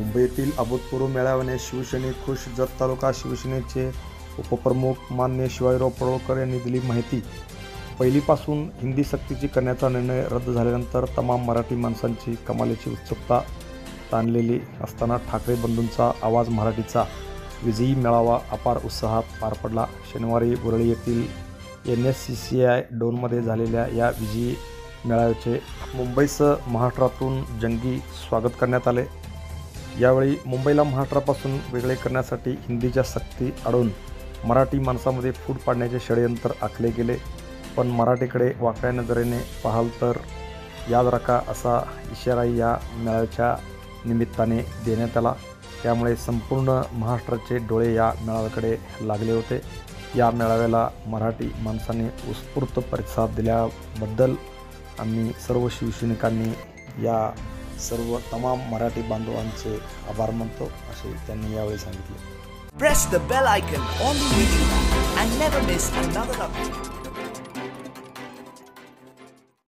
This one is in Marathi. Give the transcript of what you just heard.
मुंबईतील अभूतपूर्व मेळाव्याने शिवसैनिक खुश. जत तालुका शिवसेनेचे उपप्रमुख मान्य शिवाजीराव पडळकर यांनी दिली माहिती. पहिलीपासून हिंदी सक्तीची करण्याचा निर्णय रद्द झाल्यानंतर तमाम मराठी माणसांची कमालीची उत्सुकता ताणलेली असताना ठाकरे बंधूंचा आवाज मराठीचा विजयी मेळावा अपार उत्साहात पार पडला. शनिवारी वरळी येथील NSCCI डोनमध्ये झालेल्या या विजयी मेळाव्याचे मुंबईसह महाराष्ट्रातून जंगी स्वागत करण्यात आले. यावेळी मुंबईला महाराष्ट्रापासून वेगळे करण्यासाठी हिंदीच्या सक्ती अडवून मराठी माणसामध्ये फूट पाडण्याचे षडयंत्र आखले गेले. पण मराठीकडे वाकड्या नजरेने पाहाल तर याद राखा असा इशाराही या मेळाव्याच्या निमित्ताने देण्यात आला. त्यामुळे संपूर्ण महाराष्ट्राचे डोळे या मेळाव्याकडे लागले होते. या मेळाव्याला मराठी माणसाने उत्स्फूर्त प्रतिसाद दिल्याबद्दल आम्ही सर्व शिवसैनिकांनी या सर्व तमाम मराठी बांधवांचे आभार मानतो असे त्यांनी यावेळी सांगितले. Press the bell icon on the video and never miss another update.